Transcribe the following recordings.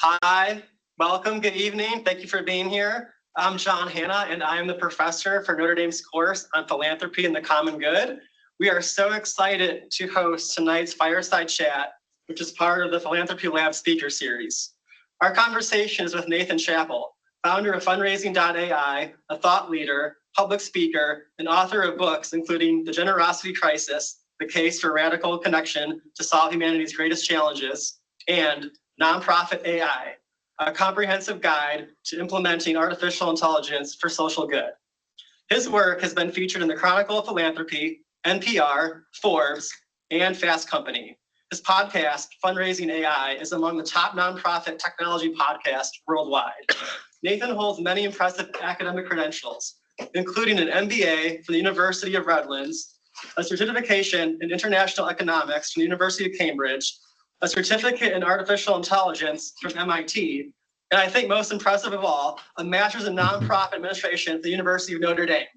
Hi, welcome, good evening. Thank you for being here. I'm John Hanna, and I am the professor for Notre Dame's course on philanthropy and the common good. We are so excited to host tonight's Fireside Chat, which is part of the Philanthropy Lab Speaker Series. Our conversation is with Nathan Chappell, founder of Fundraising.ai, a thought leader, public speaker, and author of books including The Generosity Crisis, The Case for Radical Connection to Solve Humanity's Greatest Challenges, and Nonprofit AI, a comprehensive guide to implementing artificial intelligence for social good. His work has been featured in the Chronicle of Philanthropy, NPR, Forbes, and Fast Company. His podcast, Fundraising AI, is among the top nonprofit technology podcasts worldwide. Nathan holds many impressive academic credentials, including an MBA from the University of Redlands, a certification in international economics from the University of Cambridge, a certificate in artificial intelligence from MIT, and I think most impressive of all, a master's in nonprofit administration at the University of Notre Dame.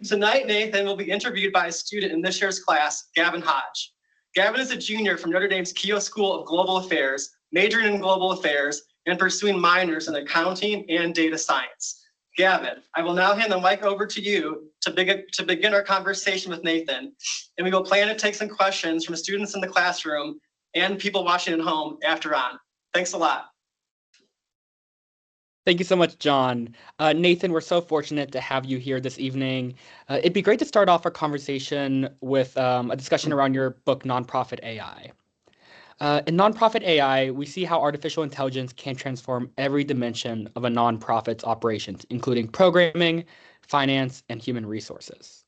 Tonight, Nathan will be interviewed by a student in this year's class, Gavin Hodge. Gavin is a junior from Notre Dame's Keough School of Global Affairs, majoring in global affairs and pursuing minors in accounting and data science. Gavin, I will now hand the mic over to you to begin our conversation with Nathan, and we will plan to take some questions from students in the classroom and people watching at home after on. Thanks a lot. Thank you so much, John. Nathan, we're so fortunate to have you here this evening. It'd be great to start off our conversation with a discussion around your book, Nonprofit AI. In Nonprofit AI, we see how artificial intelligence can transform every dimension of a nonprofit's operations, including programming, finance, and human resources.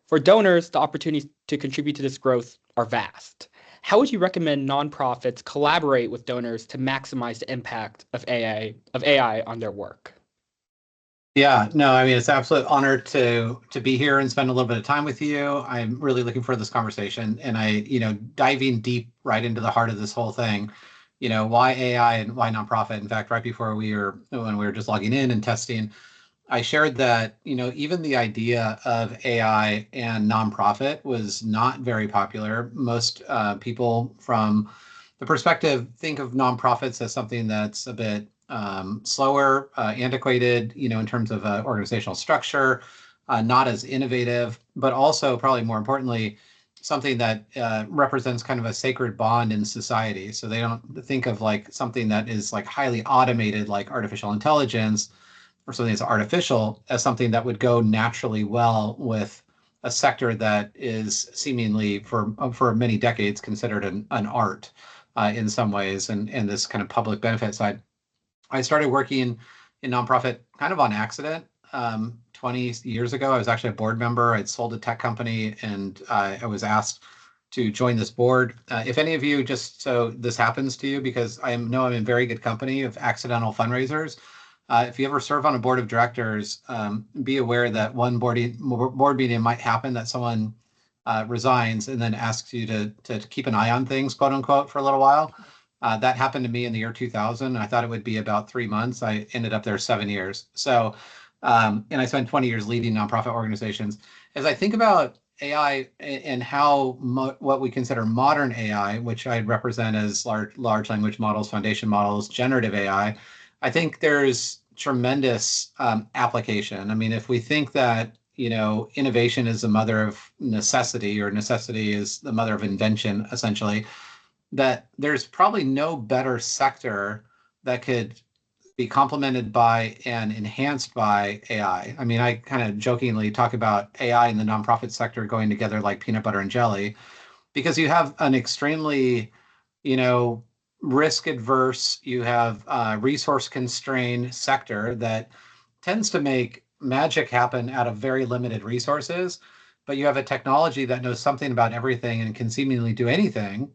For donors, the opportunities to contribute to this growth are vast. How would you recommend nonprofits collaborate with donors to maximize the impact of AI on their work? Yeah, no, I mean, it's an absolute honor to be here and spend a little bit of time with you. I'm really looking forward to this conversation, and diving deep right into the heart of this whole thing, why AI and why nonprofit. In fact, right before when we were just logging in and testing, I shared that, even the idea of AI and nonprofit was not very popular. Most people from the perspective think of nonprofits as something that's a bit slower, antiquated, in terms of organizational structure, not as innovative, but also probably more importantly, something that represents kind of a sacred bond in society. So they don't think of like something that is like highly automated, like artificial intelligence, or something that's artificial, as something that would go naturally well with a sector that is seemingly for many decades considered an art in some ways, and this kind of public benefit side. I started working in nonprofit kind of on accident. 20 years ago, I was actually a board member. I'd sold a tech company, and I was asked to join this board. If any of you, just so this happens to you, because I know I'm in very good company of accidental fundraisers, if you ever serve on a board of directors, be aware that one board meeting might happen that someone resigns and then asks you to keep an eye on things, quote unquote, for a little while. That happened to me in the year 2000. I thought it would be about 3 months. I ended up there 7 years. So, and I spent 20 years leading nonprofit organizations. As I think about AI and how what we consider modern AI, which I represent as large language models, foundation models, generative AI, I think there's tremendous application. I mean, if we think that, innovation is the mother of necessity, or necessity is the mother of invention, essentially, that there's probably no better sector that could be complemented by and enhanced by AI. I mean, I kind of jokingly talk about AI and the nonprofit sector going together like peanut butter and jelly, because you have an extremely, risk adverse, you have resource constrained sector that tends to make magic happen out of very limited resources, but you have a technology that knows something about everything and can seemingly do anything.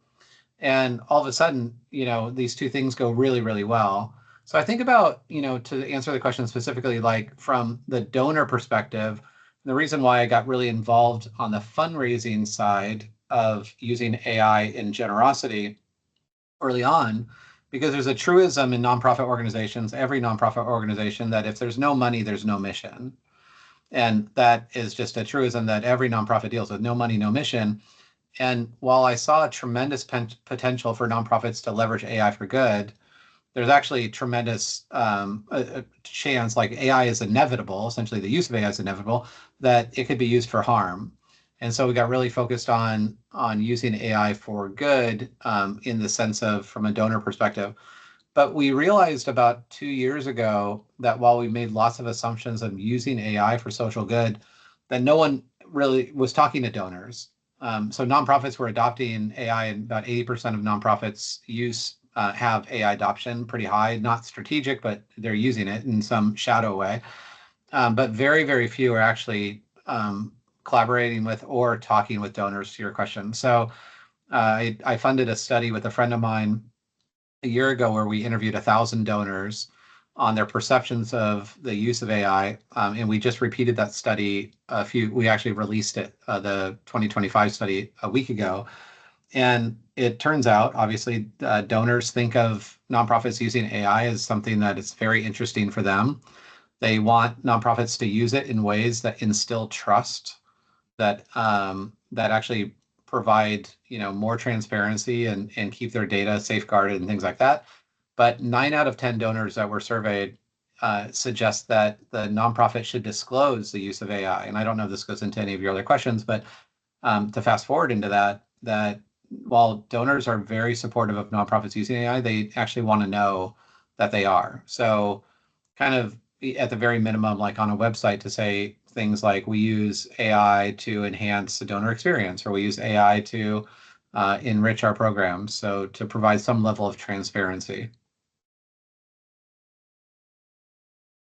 And all of a sudden, these two things go really, really well. So I think about, to answer the question specifically, like from the donor perspective, the reason why I got really involved on the fundraising side of using AI in generosity early on, because there's a truism in nonprofit organizations, every nonprofit organization, that if there's no money, there's no mission. And that is just a truism that every nonprofit deals with: no money, no mission. And while I saw a tremendous potential for nonprofits to leverage AI for good, there's actually tremendous a chance, like AI is inevitable, essentially the use of AI is inevitable, that it could be used for harm. And so we got really focused on using AI for good in the sense of from a donor perspective. But we realized about 2 years ago that while we made lots of assumptions of using AI for social good, that no one really was talking to donors. So nonprofits were adopting AI, and about 80% of nonprofits have AI adoption pretty high, not strategic, but they're using it in some shadow way. But very, very few are actually collaborating with or talking with donors, to your question. So I funded a study with a friend of mine a year ago where we interviewed 1,000 donors on their perceptions of the use of AI. And we just repeated that study we actually released it, the 2025 study, a week ago. And it turns out, obviously, donors think of nonprofits using AI as something that is very interesting for them. They want nonprofits to use it in ways that instill trust, that actually provide more transparency and keep their data safeguarded and things like that. But 9 out of 10 donors that were surveyed suggest that the nonprofit should disclose the use of AI. And I don't know if this goes into any of your other questions, but to fast forward into that while donors are very supportive of nonprofits using AI, they actually want to know that they are. So kind of at the very minimum, like on a website, to say things like we use AI to enhance the donor experience, or we use AI to enrich our programs. So to provide some level of transparency.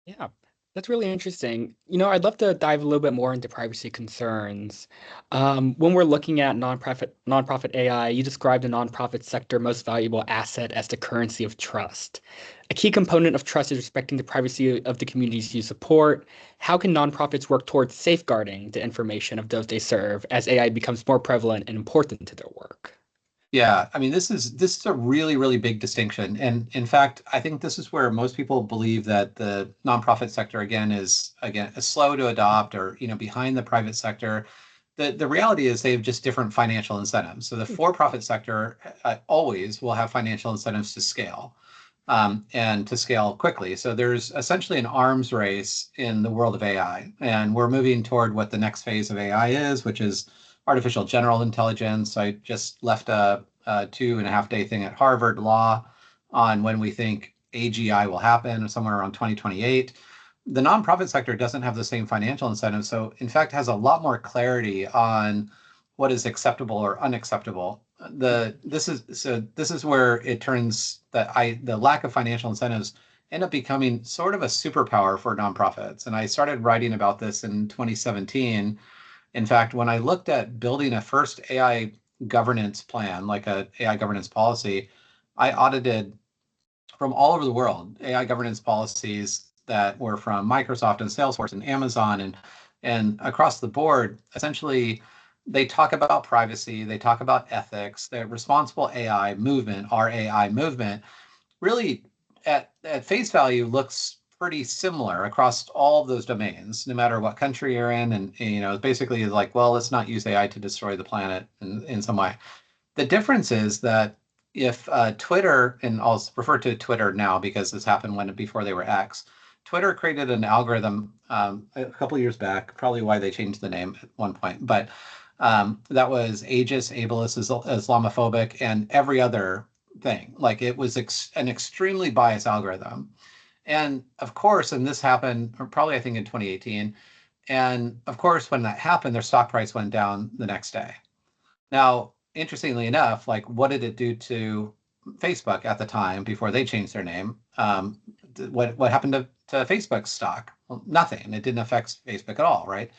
Yeah, that's really interesting. I'd love to dive a little bit more into privacy concerns. When we're looking at nonprofit AI, you described the nonprofit sector most valuable asset as the currency of trust. A key component of trust is respecting the privacy of the communities you support. How can nonprofits work towards safeguarding the information of those they serve as AI becomes more prevalent and important to their work? Yeah, I mean, this is a really, really big distinction. And in fact, I think this is where most people believe that the nonprofit sector is slow to adopt, or behind the private sector. The reality is they have just different financial incentives. So the for-profit sector always will have financial incentives to scale, and to scale quickly. So there's essentially an arms race in the world of AI, and we're moving toward what the next phase of AI is, which is artificial general intelligence. I just left a 2.5-day thing at Harvard Law on when we think AGI will happen, somewhere around 2028. The nonprofit sector doesn't have the same financial incentives, so in fact has a lot more clarity on what is acceptable or unacceptable. This is where it turns the lack of financial incentives end up becoming sort of a superpower for nonprofits. And I started writing about this in 2017. In fact, when I looked at building a first AI governance plan, like a AI governance policy, I audited from all over the world AI governance policies that were from Microsoft and Salesforce and Amazon and across the board. Essentially, they talk about privacy, they talk about ethics. The responsible AI movement, our AI movement, really at face value looks pretty similar across all of those domains, no matter what country you're in. And it's basically like, well, let's not use AI to destroy the planet in some way. The difference is that if Twitter, and I'll refer to Twitter now because this happened before they were X, Twitter created an algorithm a couple of years back, probably why they changed the name at one point, but that was ageist, ableist, Islamophobic, and every other thing. Like it was an extremely biased algorithm. And of course, and this happened probably, I think, in 2018. And of course, when that happened, their stock price went down the next day. Now, interestingly enough, like what did it do to Facebook at the time before they changed their name? What happened to Facebook's stock? Well, nothing. It didn't affect Facebook at all, right?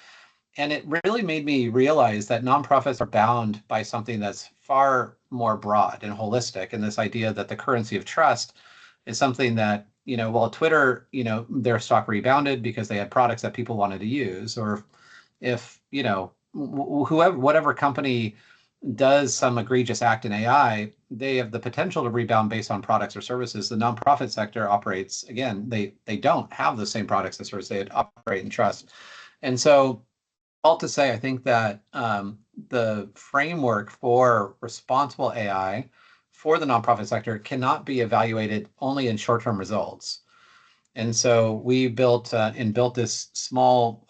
And it really made me realize that nonprofits are bound by something that's far more broad and holistic. And this idea that the currency of trust is something that, while Twitter, their stock rebounded because they had products that people wanted to use, or if, whatever company does some egregious act in AI, they have the potential to rebound based on products or services. The nonprofit sector operates, again, they don't have the same products and services. They operate in trust. And so all to say, I think that the framework for responsible AI, for the nonprofit sector cannot be evaluated only in short-term results. And so we built this small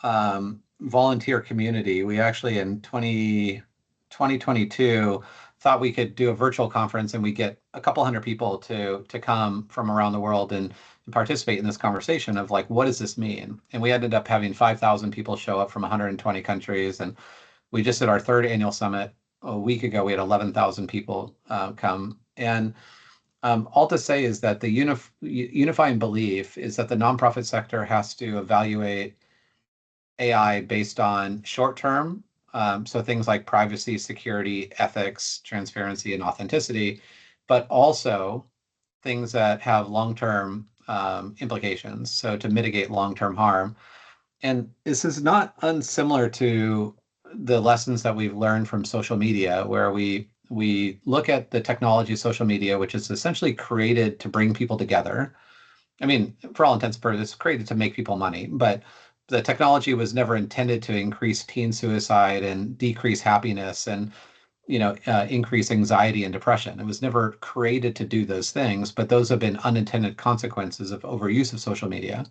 volunteer community. We actually in 2022 thought we could do a virtual conference and we get a couple hundred people to come from around the world and participate in this conversation of like, what does this mean? And we ended up having 5,000 people show up from 120 countries. And we just did our third annual summit a week ago. We had 11,000 people come. And all to say is that the unifying belief is that the nonprofit sector has to evaluate AI based on short-term, so things like privacy, security, ethics, transparency, and authenticity, but also things that have long-term implications, so to mitigate long-term harm. And this is not unsimilar to the lessons that we've learned from social media, where we look at the technology of social media, which is essentially created to bring people together. I mean, for all intents and purposes, it's created to make people money, but the technology was never intended to increase teen suicide and decrease happiness and increase anxiety and depression. It was never created to do those things, but those have been unintended consequences of overuse of social media.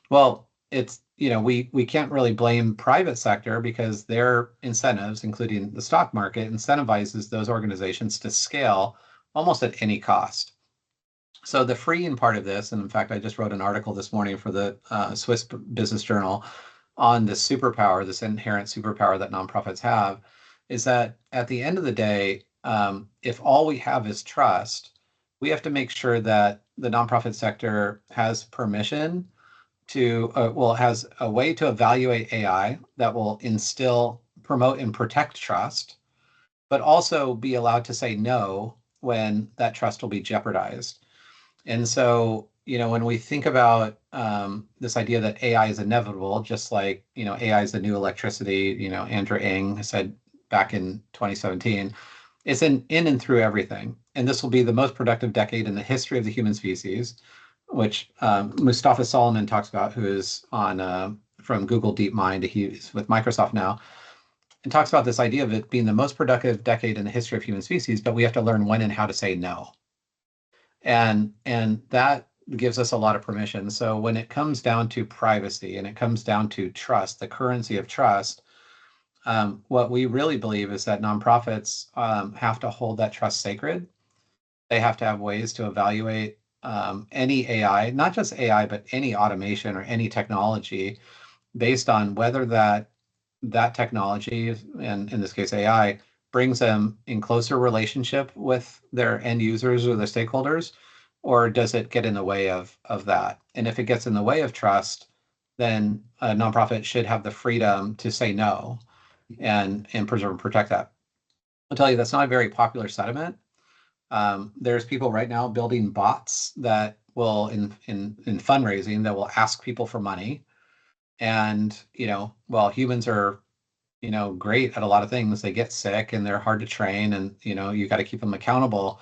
Well, it's, we can't really blame private sector because their incentives, including the stock market, incentivizes those organizations to scale almost at any cost. So the freeing part of this, and in fact, I just wrote an article this morning for the Swiss Business Journal on this superpower, this inherent superpower that nonprofits have, is that at the end of the day, if all we have is trust, we have to make sure that the nonprofit sector has permission to, has a way to evaluate AI that will instill, promote, and protect trust, but also be allowed to say no when that trust will be jeopardized. And so, when we think about this idea that AI is inevitable, just like, AI is the new electricity, Andrew Ng said back in 2017, it's in and through everything. And this will be the most productive decade in the history of the human species, which Mustafa Solomon talks about, who is on from Google DeepMind. He's with Microsoft now, and talks about this idea of it being the most productive decade in the history of human species, but we have to learn when and how to say no. And that gives us a lot of permission. So when it comes down to privacy and it comes down to trust, the currency of trust, what we really believe is that nonprofits have to hold that trust sacred. They have to have ways to evaluate any AI, not just AI, but any automation or any technology based on whether that technology, and in this case AI, brings them in closer relationship with their end users or their stakeholders, or does it get in the way of that? And if it gets in the way of trust, then a nonprofit should have the freedom to say no and preserve and protect that. I'll tell you, that's not a very popular sentiment. There's people right now building bots that will, in fundraising, that will ask people for money. And, humans are, great at a lot of things. They get sick and they're hard to train, and, you got to keep them accountable.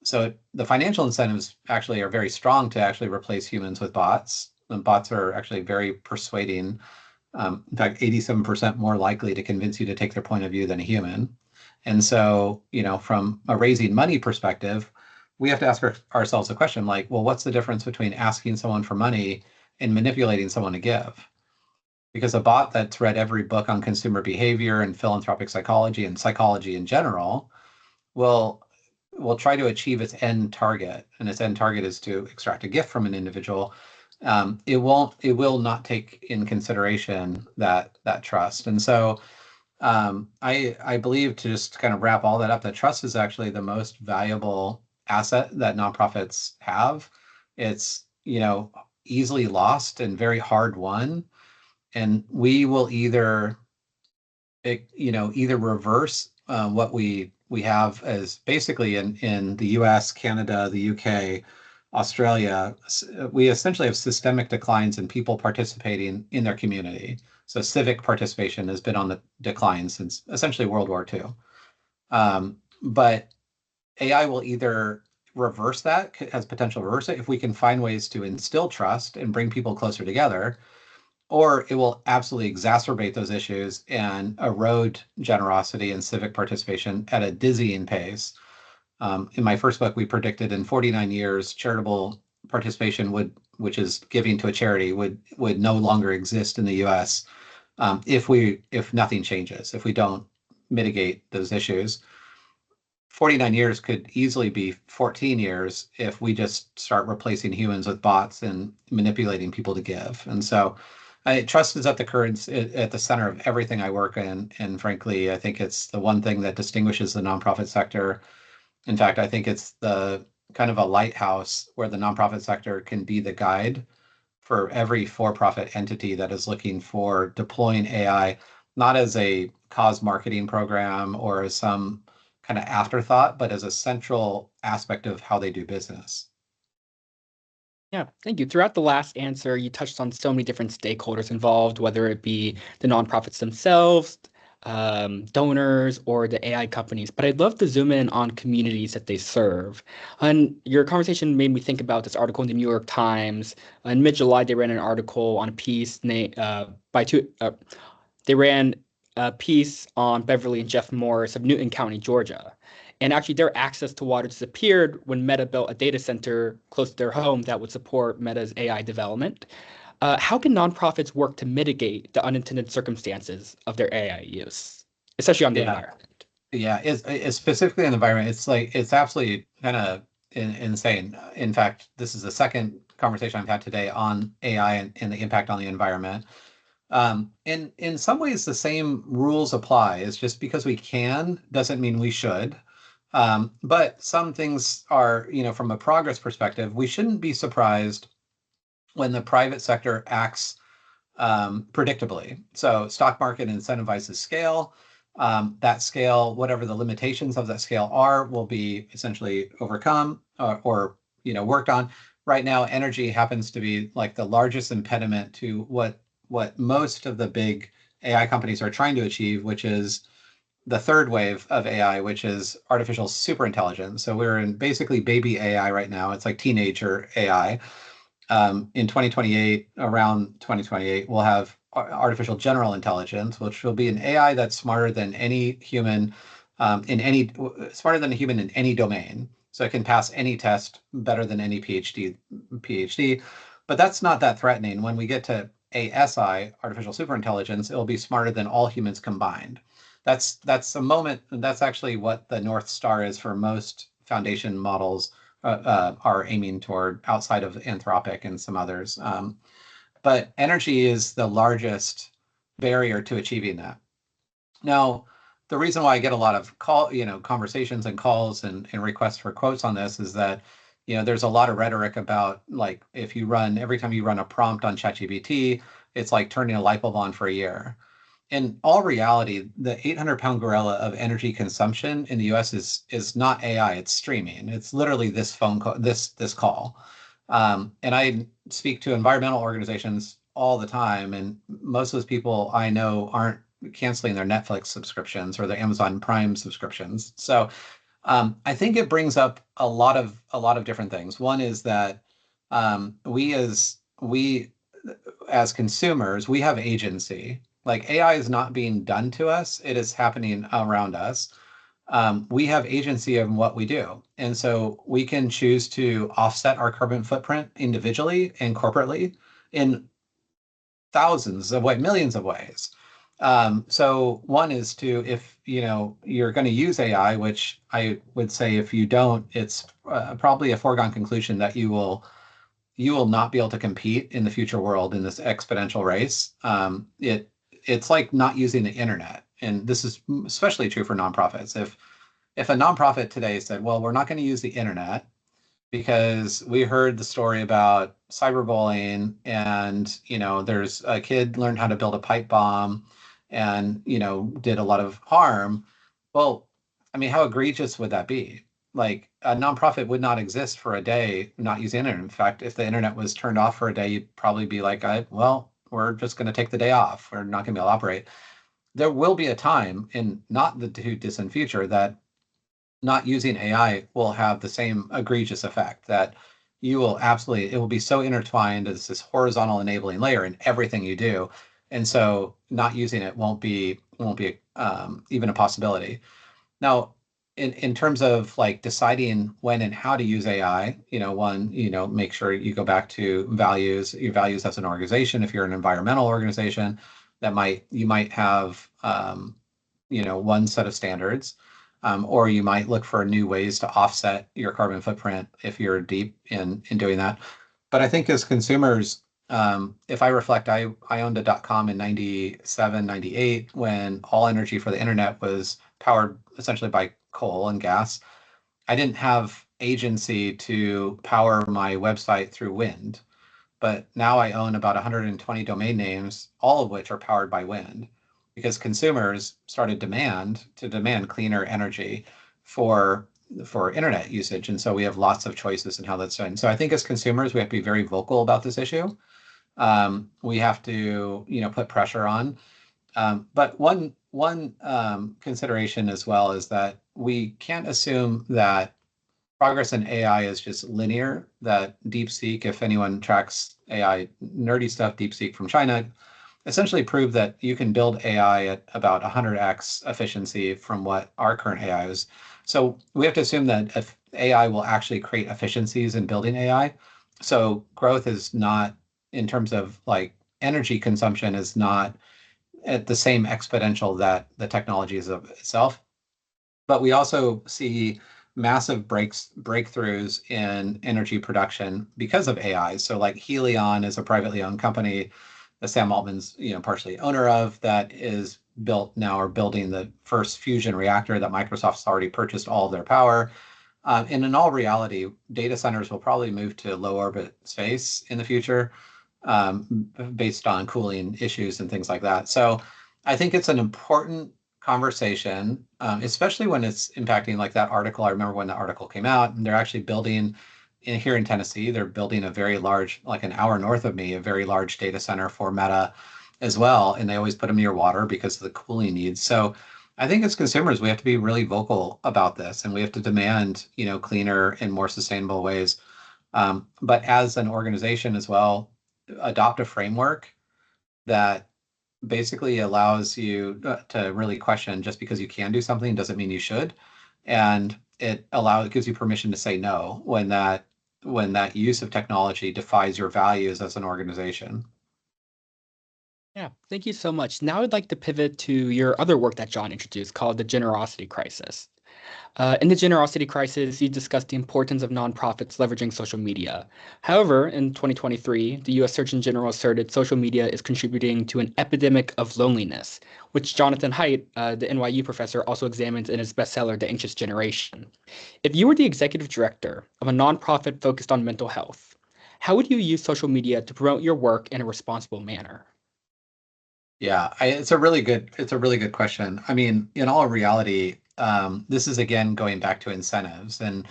So the financial incentives actually are very strong to actually replace humans with bots. And bots are actually very persuading. In fact, 87% more likely to convince you to take their point of view than a human. And so, from a raising money perspective, we have to ask ourselves a question like, well, what's the difference between asking someone for money and manipulating someone to give? Because a bot that's read every book on consumer behavior and philanthropic psychology and psychology in general will try to achieve its end target, and its end target is to extract a gift from an individual. It will not take in consideration that trust. And so I believe, to just kind of wrap all that up, that trust is actually the most valuable asset that nonprofits have. It's, easily lost and very hard won. And we will either reverse what we have as basically in the US, Canada, the UK, Australia, we essentially have systemic declines in people participating in their community. So civic participation has been on the decline since essentially World War II. But AI will either reverse that, has potential to reverse it, if we can find ways to instill trust and bring people closer together, or it will absolutely exacerbate those issues and erode generosity and civic participation at a dizzying pace. In my first book, we predicted in 49 years, charitable participation which is giving to a charity, would no longer exist in the U.S. If nothing changes, if we don't mitigate those issues. 49 years could easily be 14 years if we just start replacing humans with bots and manipulating people to give. And so trust is at the center of everything I work in. And frankly, I think it's the one thing that distinguishes the nonprofit sector. In fact, I think it's the kind of a lighthouse where the nonprofit sector can be the guide for every for-profit entity that is looking for deploying AI, not as a cause marketing program or as some kind of afterthought, but as a central aspect of how they do business. Yeah, thank you. Throughout the last answer, you touched on so many different stakeholders involved, whether it be the nonprofits themselves, donors, or the AI companies. But I'd love to zoom in on communities that they serve. And your conversation made me think about this article in the New York Times. In mid-July, they ran an article on a piece they ran a piece on Beverly and Jeff Morris of Newton County, Georgia. And actually, their access to water disappeared when Meta built a data center close to their home that would support Meta's AI development. How can nonprofits work to mitigate the unintended circumstances of their AI use, especially on the environment? Yeah, it's specifically on the environment. It's absolutely kind of insane. In fact, this is the second conversation I've had today on AI and the impact on the environment. In some ways, the same rules apply. It's just because we can doesn't mean we should. But some things are, from a progress perspective, we shouldn't be surprised when the private sector acts predictably. So stock market incentivizes scale. That scale, whatever the limitations of that scale are, will be essentially overcome or worked on. Right now, energy happens to be like the largest impediment to what most of the big AI companies are trying to achieve, which is the third wave of AI, which is artificial superintelligence. So we're in basically baby AI right now. It's like teenager AI. In 2028, around 2028, we'll have artificial general intelligence, which will be an AI that's smarter than any human smarter than a human in any domain. So it can pass any test better than any PhD. But that's not that threatening. When we get to ASI, artificial superintelligence, it'll be smarter than all humans combined. That's a moment. That's actually what the North Star is for most foundation models are aiming toward, outside of Anthropic and some others. But energy is the largest barrier to achieving that. Now, the reason why I get a lot of conversations and calls and requests for quotes on this is that there's a lot of rhetoric about, like, every time you run a prompt on ChatGPT, it's like turning a light bulb on for a year. In all reality, the 800-pound gorilla of energy consumption in the U.S. is not AI, it's streaming. It's literally this phone call, this call. And I speak to environmental organizations all the time, and most of those people I know aren't canceling their Netflix subscriptions or their Amazon Prime subscriptions. So I think it brings up a lot of different things. One is that we as consumers, we have agency. Like, AI is not being done to us, it is happening around us. We have agency in what we do. And so we can choose to offset our carbon footprint individually and corporately in thousands of ways, millions of ways. So one is to, if you're going to use AI, which I would say if you don't, it's probably a foregone conclusion that you will not be able to compete in the future world in this exponential race. It's like not using the internet. And this is especially true for nonprofits. If a nonprofit today said, well, we're not going to use the internet because we heard the story about cyberbullying and, there's a kid learned how to build a pipe bomb and, did a lot of harm. Well, I mean, how egregious would that be? Like, a nonprofit would not exist for a day not using the internet. In fact, if the internet was turned off for a day, you'd probably be like, we're just going to take the day off. We're not going to be able to operate. There will be a time in not the too distant future that not using AI will have the same egregious effect, that it will be so intertwined as this horizontal enabling layer in everything you do. And so not using it won't be even a possibility. Now, in terms of like deciding when and how to use AI, one, make sure you go back to values, your values as an organization. If you're an environmental organization, you might have, one set of standards, or you might look for new ways to offset your carbon footprint if you're deep in doing that. But I think as consumers, if I reflect, I owned a .com in 97, 98, when all energy for the internet was powered essentially by coal and gas. I didn't have agency to power my website through wind, but now I own about 120 domain names, all of which are powered by wind, because consumers started to demand cleaner energy for internet usage. And so we have lots of choices in how that's done. So I think as consumers, we have to be very vocal about this issue. We have to, put pressure on. But one consideration as well is that we can't assume that progress in AI is just linear. That DeepSeek, if anyone tracks AI nerdy stuff, DeepSeek from China, essentially proved that you can build AI at about 100x efficiency from what our current AI is. So we have to assume that if AI will actually create efficiencies in building AI. So growth is not, in terms of like energy consumption, is not at the same exponential that the technology is of itself. But we also see massive breakthroughs in energy production because of AI. So like Helion is a privately owned company that Sam Altman's partially owner of, that is building the first fusion reactor that Microsoft's already purchased all of their power. And in all reality, data centers will probably move to low orbit space in the future, based on cooling issues and things like that. So I think it's an important conversation, especially when it's impacting like that article. I remember when the article came out, and they're actually building here in Tennessee, they're building a very large, like an hour north of me, a very large data center for Meta as well. And they always put them near water because of the cooling needs. So I think as consumers, we have to be really vocal about this, and we have to demand, cleaner and more sustainable ways. But as an organization as well, adopt a framework that basically allows you to really question, just because you can do something doesn't mean you should. And it gives you permission to say no when that use of technology defies your values as an organization. Yeah, thank you so much. Now I'd like to pivot to your other work that John introduced called the generosity crisis. In the generosity crisis, you discussed the importance of nonprofits leveraging social media. However, in 2023, the US Surgeon General asserted social media is contributing to an epidemic of loneliness, which Jonathan Haidt, the NYU professor, also examines in his bestseller, The Anxious Generation. If you were the executive director of a nonprofit focused on mental health, how would you use social media to promote your work in a responsible manner? Yeah, it's a really good question. I mean, in all reality, this is again going back to incentives. And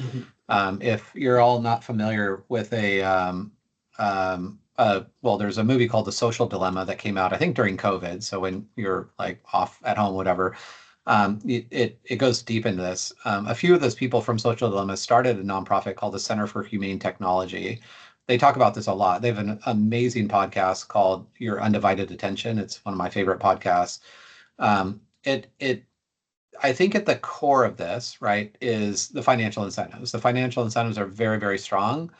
if you're all not familiar with well, there's a movie called The Social Dilemma that came out, I think, during COVID. So when you're like off at home, whatever, it goes deep into this. A few of those people from Social Dilemma started a nonprofit called the Center for Humane Technology. They talk about this a lot. They have an amazing podcast called Your Undivided Attention. It's one of my favorite podcasts. It I think at the core of this, right, is the financial incentives. The financial incentives are very, very strong,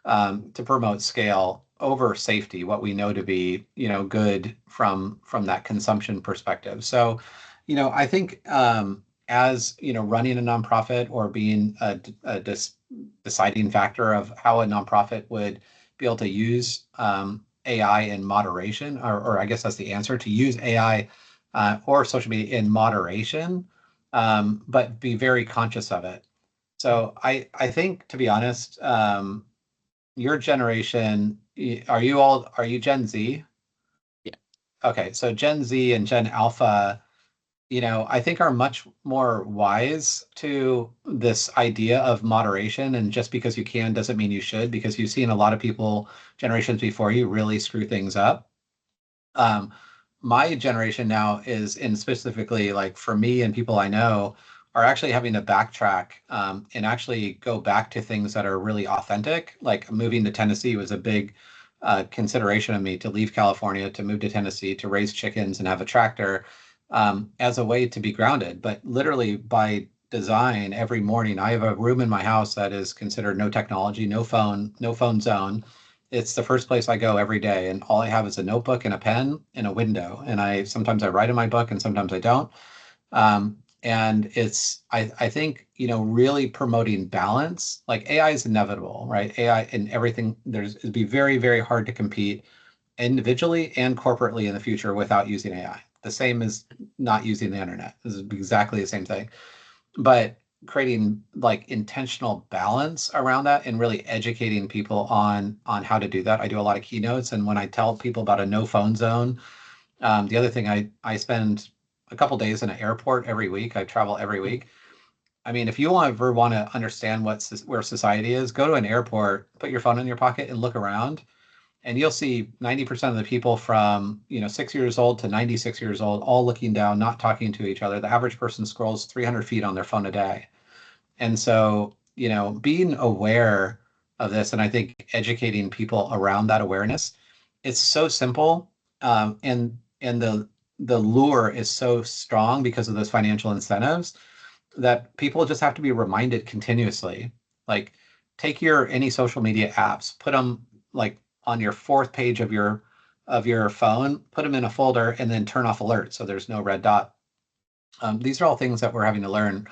to promote scale over safety, what we know to be, good from that consumption perspective. So, I think, as running a nonprofit or being a deciding factor of how a nonprofit would be able to use AI in moderation, or I guess that's the answer, to use AI or social media in moderation, but be very conscious of it. So I think, to be honest, your generation, are you Gen Z? Yeah. Okay, so Gen Z and Gen Alpha, I think are much more wise to this idea of moderation. And just because you can doesn't mean you should, because you've seen a lot of people, generations before you, really screw things up. My generation now is, in specifically like for me and people I know, are actually having to backtrack, and actually go back to things that are really authentic. Like moving to Tennessee was a big consideration of me, to leave California, to move to Tennessee, to raise chickens and have a tractor, as a way to be grounded. But literally by design every morning. I have a room in my house that is considered no technology, no phone zone. It's the first place I go every day, and all I have is a notebook and a pen and a window. And sometimes I write in my book, and sometimes I don't. And I think, really promoting balance. Like AI is inevitable, right? AI and everything, it'd be very, very hard to compete individually and corporately in the future without using AI. The same as not using the internet. This is exactly the same thing. But creating like intentional balance around that and really educating people on how to do that. I do a lot of keynotes, and when I tell people about a no phone zone, the other thing, I spend a couple days in an airport every week. I travel every week. I mean, if you ever want to understand where society is, go to an airport, put your phone in your pocket, and look around, and you'll see 90% of the people from 6 years old to 96 years old all looking down, not talking to each other. The average person scrolls 300 feet on their phone a day. And so, being aware of this, and I think educating people around that awareness, it's so simple, and the lure is so strong because of those financial incentives that people just have to be reminded continuously. Like, take any social media apps, put them like on your fourth page of your phone, put them in a folder, and then turn off alerts so there's no red dot. These are all things that we're having to learn.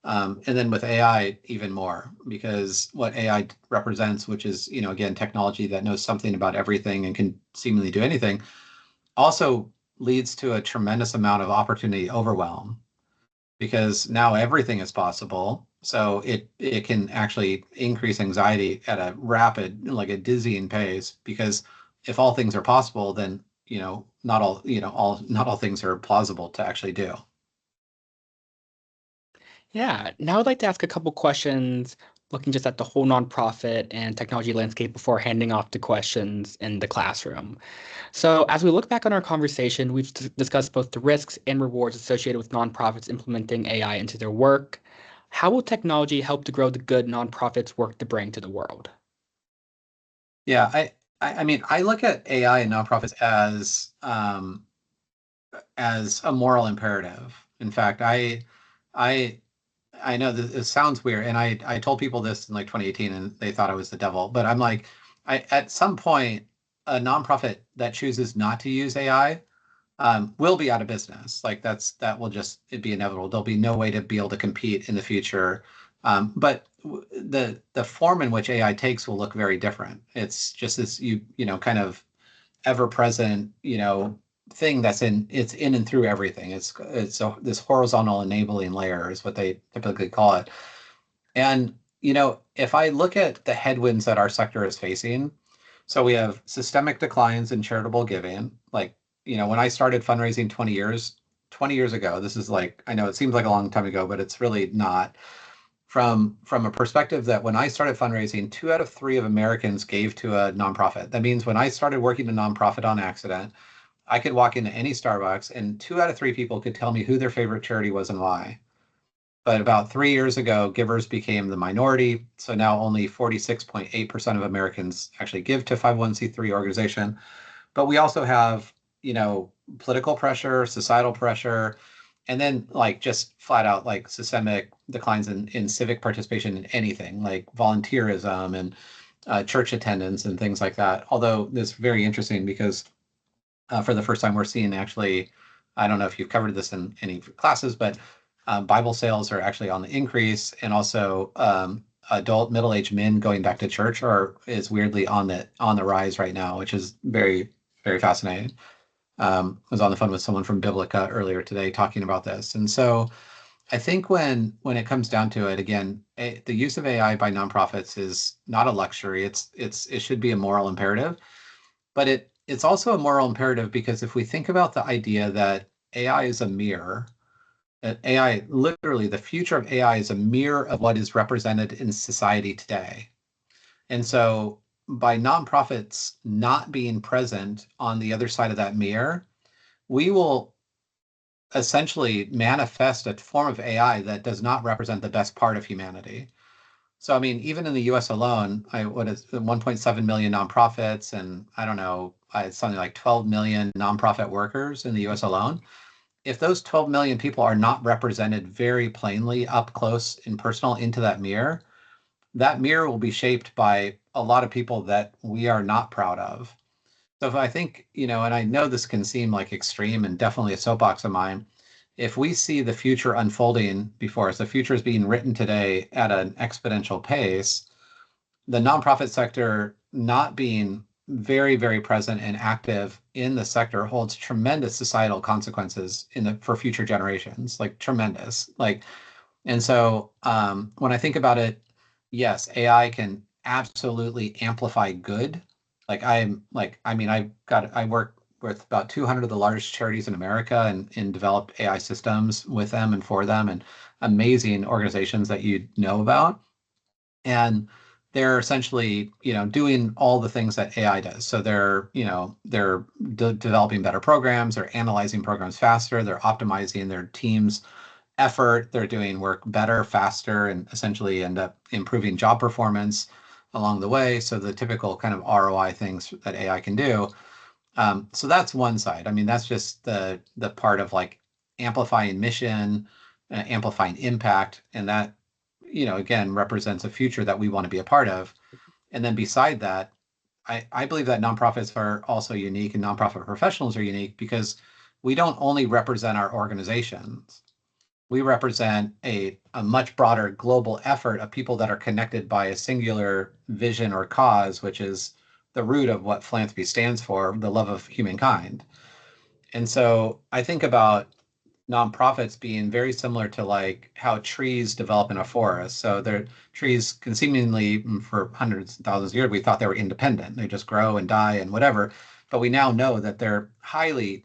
And then with AI, even more, because what AI represents, which is, again, technology that knows something about everything and can seemingly do anything, also leads to a tremendous amount of opportunity overwhelm, because now everything is possible. So it can actually increase anxiety at a rapid, like a dizzying pace, because if all things are possible, then, not all things are plausible to actually do. Yeah, now I'd like to ask a couple questions looking just at the whole nonprofit and technology landscape before handing off to questions in the classroom. So, as we look back on our conversation, we've discussed both the risks and rewards associated with nonprofits implementing AI into their work. How will technology help to grow the good nonprofits work to bring to the world? Yeah, I mean, I look at AI and nonprofits as a moral imperative. In fact, I I know that it sounds weird, and I told people this in like 2018, and they thought I was the devil. But I'm like, at some point, a nonprofit that chooses not to use AI will be out of business. Like that will just it'd be inevitable. There'll be no way to be able to compete in the future. But the form in which AI takes will look very different. It's just this kind of ever present thing it's in and through everything. This horizontal enabling layer is what they typically call it. And if I look at the headwinds that our sector is facing, so we have systemic declines in charitable giving. Like, when I started fundraising 20 years ago, this is like, I know it seems like a long time ago, but it's really not. From a perspective that when I started fundraising, 2 out of 3 of Americans gave to a nonprofit. That means when I started working a nonprofit on accident, I could walk into any Starbucks and 2 out of 3 people could tell me who their favorite charity was and why. But about 3 years ago, givers became the minority. So now only 46.8% of Americans actually give to 501c3 organization. But we also have, political pressure, societal pressure, and then like just flat out like systemic declines in civic participation in anything like volunteerism and church attendance and things like that. Although this is very interesting because for the first time we're seeing actually, I don't know if you've covered this in any classes, but Bible sales are actually on the increase, and also adult middle-aged men going back to church is weirdly on the rise right now, which is very, very fascinating. I was on the phone with someone from Biblica earlier today talking about this. And so I think when it comes down to it, again, the use of AI by nonprofits is not a luxury. It should be a moral imperative, but it's also a moral imperative because if we think about the idea that AI is a mirror, that AI, literally the future of AI is a mirror of what is represented in society today. And so by nonprofits not being present on the other side of that mirror, we will essentially manifest a form of AI that does not represent the best part of humanity. So, I mean, even in the US alone, what is 1.7 million nonprofits, and I don't know, it's something like 12 million nonprofit workers in the US alone. if those 12 million people are not represented very plainly up close and personal into that mirror will be shaped by a lot of people that we are not proud of. So if I think, and I know this can seem like extreme and definitely a soapbox of mine, if we see the future unfolding before us, the future is being written today at an exponential pace, the nonprofit sector not being very, very present and active in the sector holds tremendous societal consequences for future generations, like tremendous. And so when I think about it, yes, AI can absolutely amplify good. I work with about 200 of the largest charities in America and developed AI systems with them and for them, and amazing organizations that you know about. And they're essentially, doing all the things that AI does. So they're developing better programs, they're analyzing programs faster, they're optimizing their teams' effort, they're doing work better, faster, and essentially end up improving job performance along the way. So the typical kind of ROI things that AI can do. So that's one side. I mean, that's just the part of like amplifying mission, amplifying impact, and that, again, represents a future that we want to be a part of. And then beside that, I believe that nonprofits are also unique and nonprofit professionals are unique because we don't only represent our organizations. We represent a much broader global effort of people that are connected by a singular vision or cause, which is the root of what philanthropy stands for, the love of humankind. And so I think about nonprofits being very similar to like how trees develop in a forest. So their trees can seemingly, for hundreds of thousands of years, we thought they were independent. They just grow and die and whatever. But we now know that they're highly,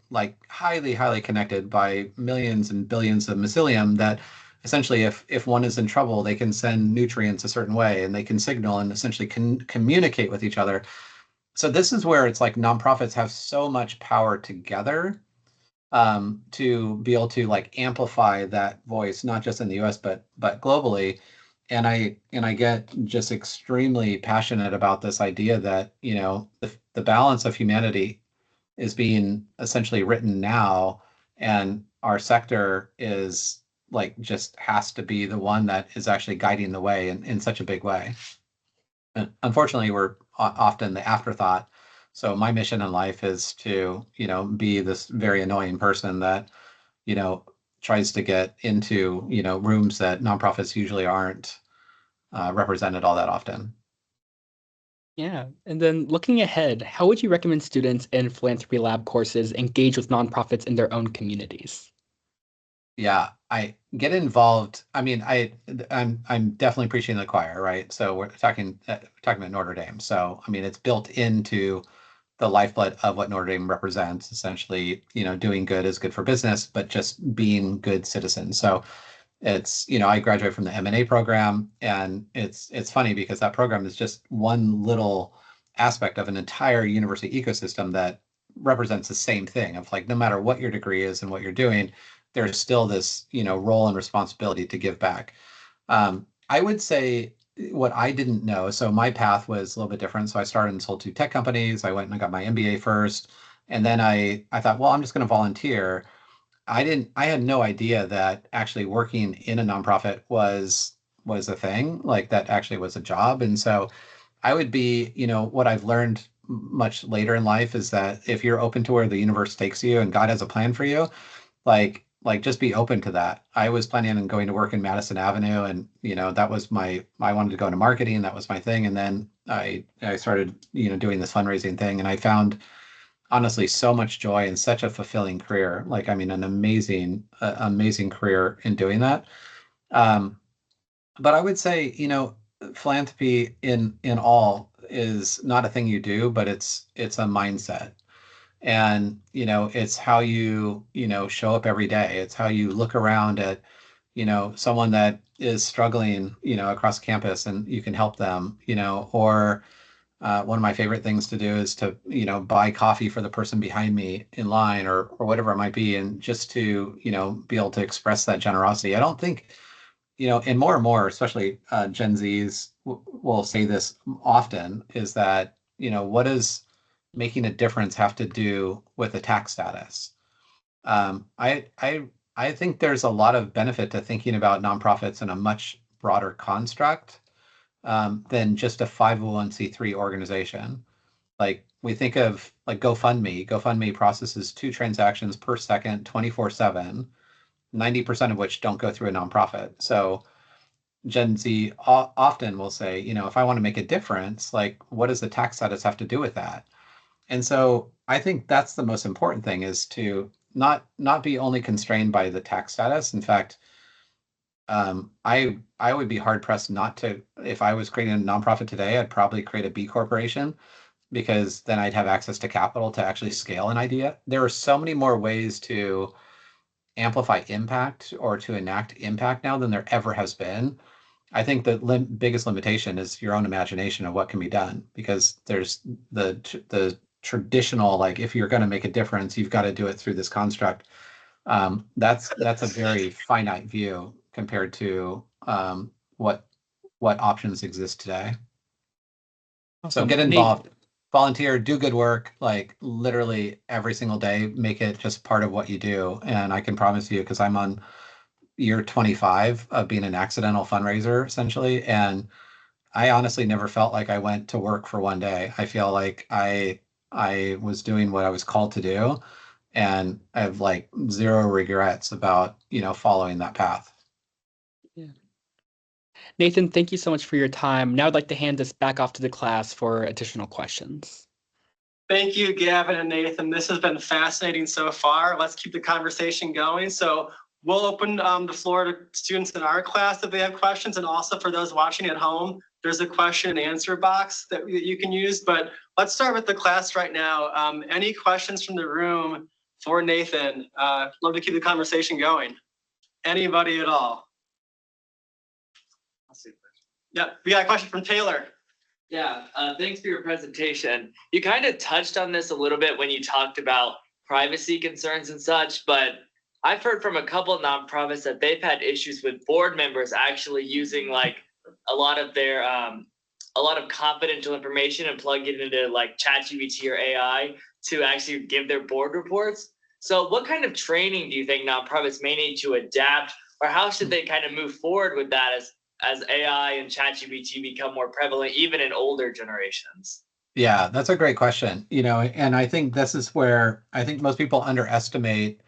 highly connected by millions and billions of mycelium that essentially if one is in trouble, they can send nutrients a certain way and they can signal and essentially can communicate with each other. So this is where it's like nonprofits have so much power together to be able to like amplify that voice, not just in the US, but globally. And I get just extremely passionate about this idea that, the balance of humanity is being essentially written now, and our sector is like just has to be the one that is actually guiding the way in such a big way. And unfortunately, we're often the afterthought. So my mission in life is to, be this very annoying person that, you know, tries to get into, rooms that nonprofits usually aren't represented all that often. Yeah. And then looking ahead, how would you recommend students in Philanthropy Lab courses engage with nonprofits in their own communities? Yeah, I get involved. I mean, I'm definitely preaching to the choir, right? So we're talking about Notre Dame. So I mean, it's built into the lifeblood of what Notre Dame represents. Essentially, doing good is good for business, but just being good citizens. So it's, I graduated from the M&A program, and it's funny because that program is just one little aspect of an entire university ecosystem that represents the same thing of like no matter what your degree is and what you're doing, there's still this, role and responsibility to give back. I would say what I didn't know, so my path was a little bit different. So I started and sold 2 tech companies. I went and I got my MBA first. And then I thought, well, I'm just going to volunteer. I had no idea that actually working in a nonprofit was a thing, like that actually was a job. And so I would be, what I've learned much later in life is that if you're open to where the universe takes you and God has a plan for you, like just be open to that. I was planning on going to work in Madison Avenue, and that was I wanted to go into marketing, that was my thing. And then I started, doing this fundraising thing, and I found honestly so much joy and such a fulfilling career. Like, I mean, an amazing career in doing that. Um, but I would say, philanthropy in all is not a thing you do, but it's a mindset. And, it's how you, show up every day. It's how you look around at, someone that is struggling, across campus, and you can help them, or one of my favorite things to do is to, buy coffee for the person behind me in line, or whatever it might be. And just to, be able to express that generosity. I don't think, and more, especially Gen Zs will say this often, is that, what does making a difference have to do with a tax status? I think there's a lot of benefit to thinking about nonprofits in a much broader construct than just a 501c3 organization. Like we think of like GoFundMe. GoFundMe processes 2 transactions per second, 24/7, 90% of which don't go through a nonprofit. So Gen Z often will say, if I want to make a difference, like what does the tax status have to do with that? And so I think that's the most important thing is to not be only constrained by the tax status. In fact, I would be hard pressed not to, if I was creating a nonprofit today, I'd probably create a B corporation because then I'd have access to capital to actually scale an idea. There are so many more ways to amplify impact or to enact impact now than there ever has been. I think the biggest limitation is your own imagination of what can be done because there's the traditional, like if you're going to make a difference, you've got to do it through this construct. That's a very finite view compared to what options exist today. So get involved, volunteer, do good work, like literally every single day, make it just part of what you do. And I can promise you, because I'm on year 25 of being an accidental fundraiser, essentially. And I honestly never felt like I went to work for one day. I feel like I was doing what I was called to do. And I have like zero regrets about, following that path. Yeah. Nathan, thank you so much for your time. Now I'd like to hand this back off to the class for additional questions. Thank you, Gavin and Nathan. This has been fascinating so far. Let's keep the conversation going. So we'll open the floor to students in our class if they have questions, and also for those watching at home, there's a question and answer box that you can use. But let's start with the class right now. Any questions from the room for Nathan? Love to keep the conversation going. Anybody at all? Yeah, we got a question from Taylor. Yeah, thanks for your presentation. You kind of touched on this a little bit when you talked about privacy concerns and such, but I've heard from a couple of nonprofits that they've had issues with board members actually using like a lot of their a lot of confidential information and plugging it into like ChatGPT or AI to actually give their board reports. So what kind of training do you think nonprofits may need to adapt, or how should they kind of move forward with that as AI and ChatGPT become more prevalent, even in older generations? Yeah, that's a great question. And I think this is where I think most people underestimate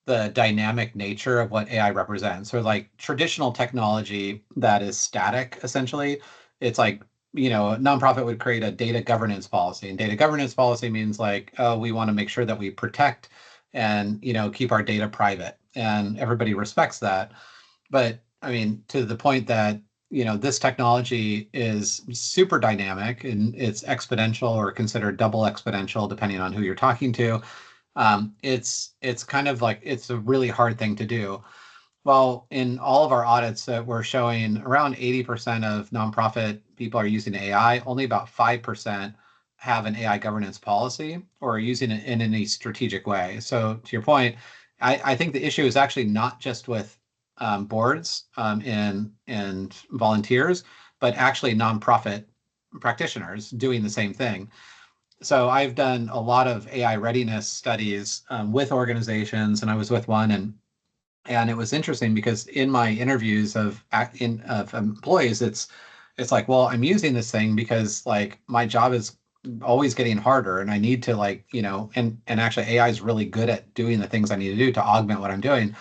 the dynamic nature of what AI represents. Or like traditional technology that is static, essentially. It's like, a nonprofit would create a data governance policy. And data governance policy means like, oh, we want to make sure that we protect and, keep our data private. And everybody respects that. But I mean, to the point that, this technology is super dynamic and it's exponential or considered double exponential, depending on who you're talking to. It's kind of like, it's a really hard thing to do. Well, in all of our audits that we're showing, around 80% of nonprofit people are using AI. Only about 5% have an AI governance policy or are using it in any strategic way. So to your point, I think the issue is actually not just with boards and volunteers, but actually nonprofit practitioners doing the same thing. So I've done a lot of AI readiness studies with organizations, and I was with one, and it was interesting because in my interviews of employees, it's like, well, I'm using this thing because like my job is always getting harder, and I need to like, and actually AI is really good at doing the things I need to do to augment what I'm doing,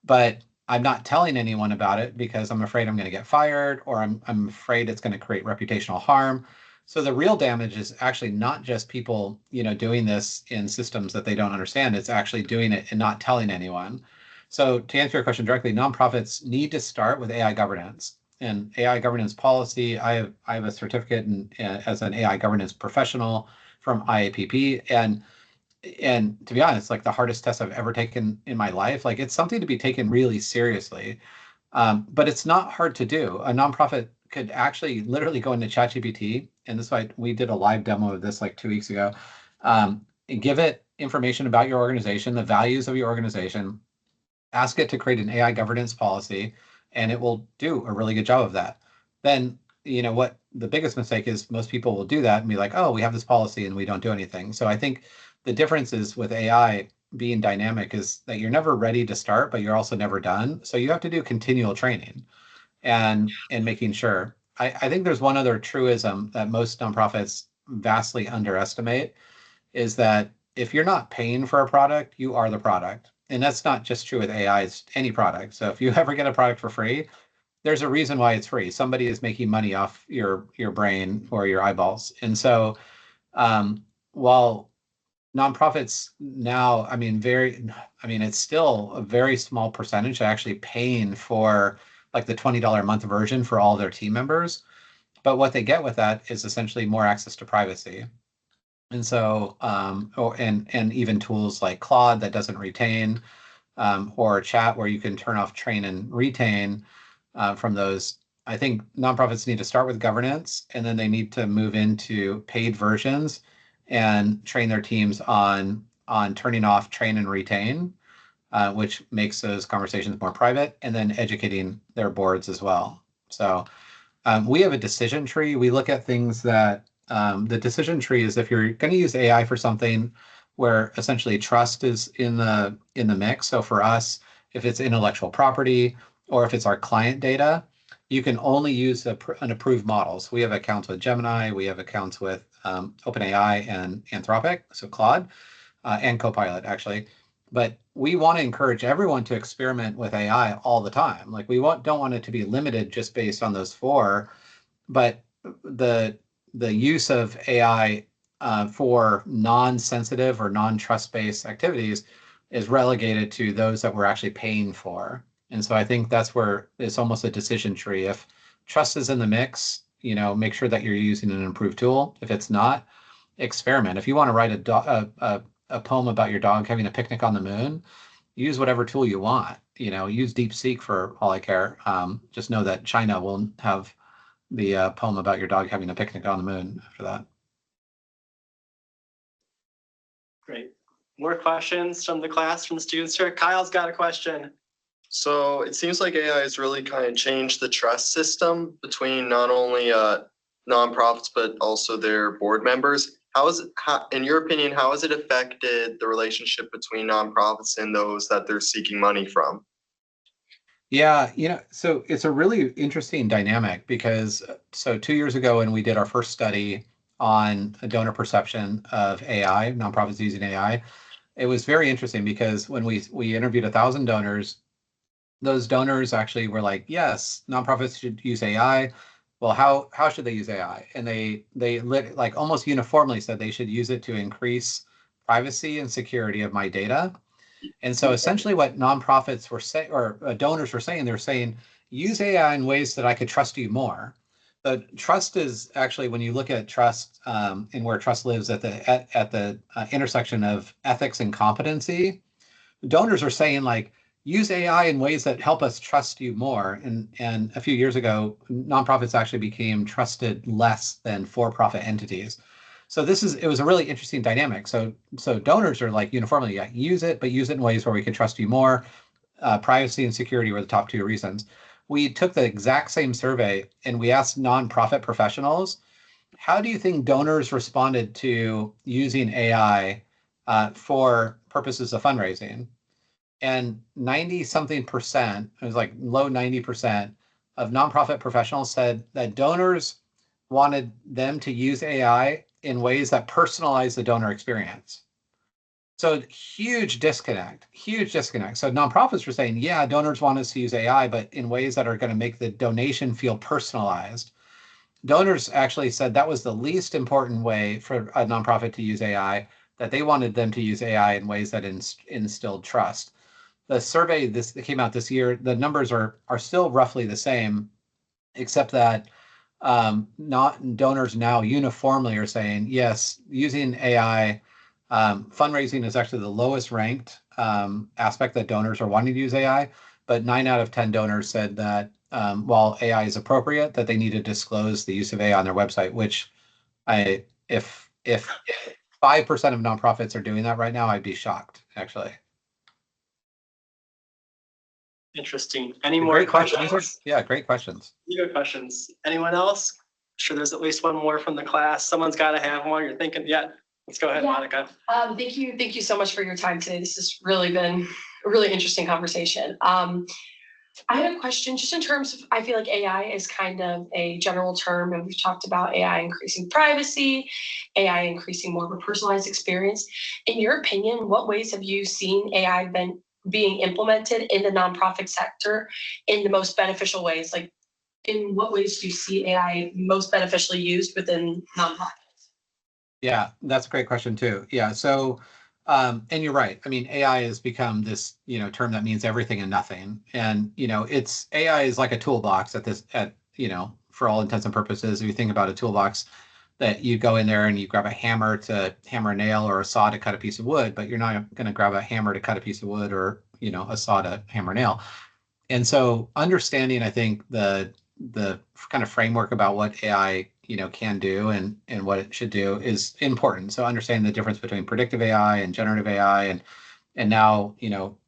but I'm not telling anyone about it because I'm afraid I'm going to get fired, or I'm afraid it's going to create reputational harm. So the real damage is actually not just people, doing this in systems that they don't understand. It's actually doing it and not telling anyone. So to answer your question directly, nonprofits need to start with AI governance and AI governance policy. I have a certificate as an AI governance professional from IAPP, and to be honest, like the hardest test I've ever taken in my life, like it's something to be taken really seriously. But it's not hard to do. A nonprofit could actually literally go into ChatGPT, and this is why we did a live demo of this like 2 weeks ago. And give it information about your organization, the values of your organization, ask it to create an AI governance policy, and it will do a really good job of that. Then, what the biggest mistake is, most people will do that and be like, oh, we have this policy and we don't do anything. So I think the difference is with AI, being dynamic is that you're never ready to start, but you're also never done. So you have to do continual training and making sure. I think there's one other truism that most nonprofits vastly underestimate is that if you're not paying for a product, you are the product. And that's not just true with AI, it's any product. So if you ever get a product for free, there's a reason why it's free. Somebody is making money off your brain or your eyeballs. And so while nonprofits now, it's still a very small percentage actually paying for like the $20 a month version for all their team members. But what they get with that is essentially more access to privacy. And so, and even tools like Claude that doesn't retain, or chat where you can turn off train and retain from those. I think nonprofits need to start with governance, and then they need to move into paid versions and train their teams on turning off train and retain, which makes those conversations more private, and then educating their boards as well. So we have a decision tree. We look at things that the decision tree is if you're going to use AI for something where essentially trust is in the mix. So for us, if it's intellectual property or if it's our client data, you can only use an approved model. So we have accounts with Gemini, we have accounts with OpenAI and Anthropic, so Claude, and Copilot actually. But we want to encourage everyone to experiment with AI all the time. Like we don't want it to be limited just based on those four, but the use of AI for non-sensitive or non-trust-based activities is relegated to those that we're actually paying for. And so I think that's where it's almost a decision tree. If trust is in the mix, make sure that you're using an improved tool. If it's not, experiment. If you want to write a poem about your dog having a picnic on the moon, use whatever tool you want. Use DeepSeek for all I care. Just know that China will have the poem about your dog having a picnic on the moon after that. Great. More questions from the class, from the students here. Kyle's got a question. So it seems like AI has really kind of changed the trust system between not only nonprofits, but also their board members. In your opinion, how has it affected the relationship between nonprofits and those that they're seeking money from? Yeah, so it's a really interesting dynamic because 2 years ago when we did our first study on donor perception of AI, nonprofits using AI, it was very interesting because when we interviewed 1,000 donors, those donors actually were like, yes, nonprofits should use AI. Well, how should they use AI? And they like almost uniformly said they should use it to increase privacy and security of my data. And so essentially what nonprofits were saying, or donors were saying, they're saying, use AI in ways that I could trust you more. But trust is actually, when you look at trust and where trust lives at the intersection of ethics and competency, donors are saying like, use AI in ways that help us trust you more. And a few years ago, nonprofits actually became trusted less than for-profit entities. So it was a really interesting dynamic. So donors are like uniformly, yeah, use it, but use it in ways where we can trust you more. Privacy and security were the top two reasons. We took the exact same survey and we asked nonprofit professionals, how do you think donors responded to using AI for purposes of fundraising? And 90-something%, it was like low 90% of nonprofit professionals said that donors wanted them to use AI in ways that personalize the donor experience. So huge disconnect. So nonprofits were saying, yeah, donors want us to use AI, but in ways that are going to make the donation feel personalized. Donors actually said that was the least important way for a nonprofit to use AI, that they wanted them to use AI in ways that instilled trust. The survey that came out this year, the numbers are still roughly the same, except that not donors now uniformly are saying, yes, using AI, fundraising is actually the lowest ranked aspect that donors are wanting to use AI, but 9 out of 10 donors said that while AI is appropriate, that they need to disclose the use of AI on their website, which if 5% of nonprofits are doing that right now, I'd be shocked, actually. Interesting. Any more questions? Yeah, great questions. Good questions. Anyone else? Sure, there's at least one more from the class. Someone's got to have one. You're thinking, yeah. Let's go ahead, Yeah. Monica. Thank you so much for your time today. This has really been a really interesting conversation. I had a question just in terms of, I feel like AI is kind of a general term, and we've talked about AI increasing privacy, AI increasing more of a personalized experience. In your opinion, what ways have you seen AI being implemented in the nonprofit sector in the most beneficial ways? Like, in what ways do you see AI most beneficially used within nonprofits? Yeah, that's a great question too. Yeah, so and you're right. I mean, AI has become this, term that means everything and nothing. And, it's AI is like a toolbox for all intents and purposes. If you think about a toolbox that you go in there and you grab a hammer to hammer a nail or a saw to cut a piece of wood, but you're not going to grab a hammer to cut a piece of wood or, a saw to hammer a nail. And so understanding, I think, the kind of framework about what AI, can do and what it should do is important. So understanding the difference between predictive AI and generative AI, and now,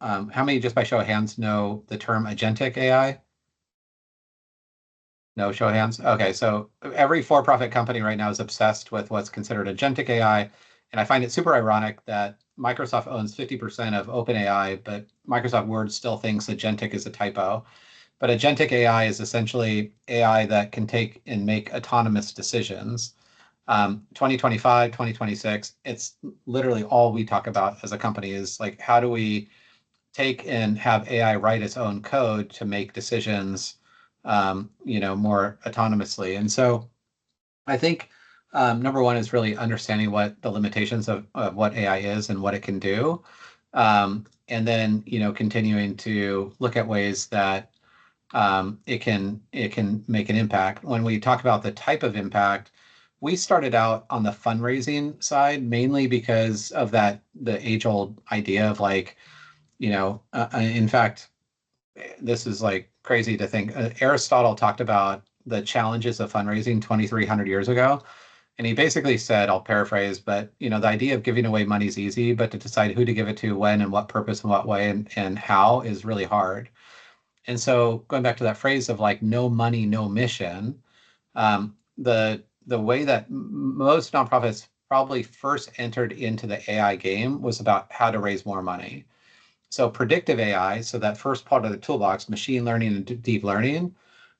how many, just by show of hands, know the term agentic AI? No show of hands. Okay, so every for-profit company right now is obsessed with what's considered agentic AI, and I find it super ironic that Microsoft owns 50% of OpenAI, but Microsoft Word still thinks agentic is a typo. But agentic AI is essentially AI that can take and make autonomous decisions. 2025, 2026, it's literally all we talk about as a company is like, how do we take and have AI write its own code to make decisions, more autonomously? And so I think number one is really understanding what the limitations of what AI is and what it can do. And then, continuing to look at ways that it can make an impact. When we talk about the type of impact, we started out on the fundraising side mainly because of the age-old idea of like, in fact, this is like crazy to think. Aristotle talked about the challenges of fundraising 2,300 years ago. And he basically said, I'll paraphrase, but the idea of giving away money is easy, but to decide who to give it to, when, and what purpose, and what way, and how is really hard. And so going back to that phrase of like no money, no mission, the way that most nonprofits probably first entered into the AI game was about how to raise more money. So predictive AI, so that first part of the toolbox, machine learning and deep learning,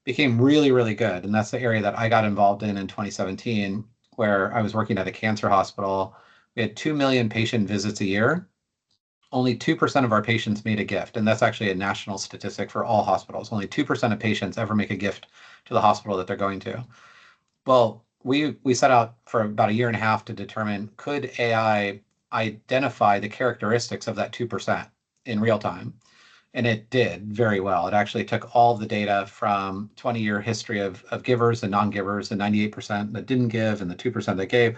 became really, really good. And that's the area that I got involved in 2017, where I was working at a cancer hospital. We had 2 million patient visits a year. Only 2% of our patients made a gift. And that's actually a national statistic for all hospitals. Only 2% of patients ever make a gift to the hospital that they're going to. Well, we set out for about a year and a half to determine, could AI identify the characteristics of that 2% in real time? And it did very well. It actually took all of the data from 20-year history of givers and non-givers, the 98% that didn't give and the 2% that gave,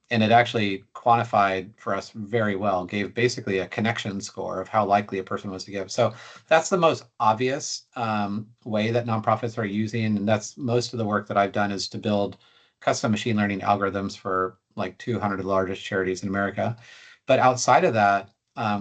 and it actually quantified for us very well, gave basically a connection score of how likely a person was to give. So that's the most obvious way that nonprofits are using, and that's most of the work that I've done is to build custom machine learning algorithms for like 200 of the largest charities in America. But outside of that,